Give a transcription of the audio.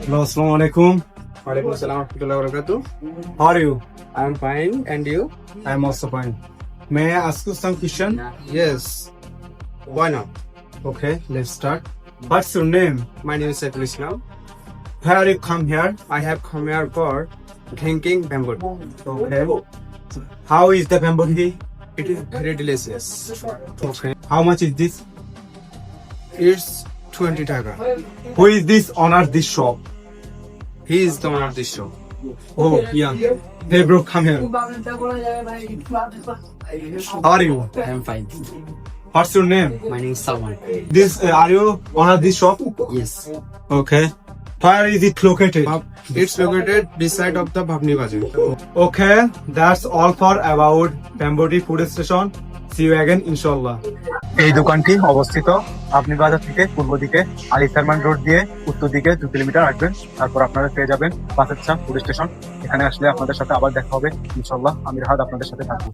Hello, Assalamu alaikum. Walaikum assalam warahmatullahi wabarakatuh. How are you? I'm fine, and you? I'm also fine. May I ask you some question? Yes. Why not? Okay, let's start. What's your name? My name is Saiful Islam. Where you come here? I have come here for drinking bamboo. Okay. How is the bamboo tea? It is very delicious. Okay. How much is this? It's 20 taka. Who is this owner this shop? He is the owner of this shop. Oh, yeah. Hey bro, come here. How are you? I am fine. What's your name? My name is Salman. This are you owner this shop? Yes. Okay. Where is it located? It's located beside of the Bhavni Bazaar. Okay, that's all for about Bamboo Food Station. See you again, inshallah. এই দোকানটি অবস্থিত আপনি বাজার থেকে পূর্ব দিকে Ali sermon road দিয়ে উত্তর দিকে 2 কিলোমিটার আসবেন, তারপর আপনারা পেয়ে যাবেন বাসাচ্চা ফুড স্টেশন। এখানে আসলে আপনাদের সাথে আবার দেখা হবে ইনশাল্লাহ। আমি রাহাত আপনাদের সাথে থাকবো।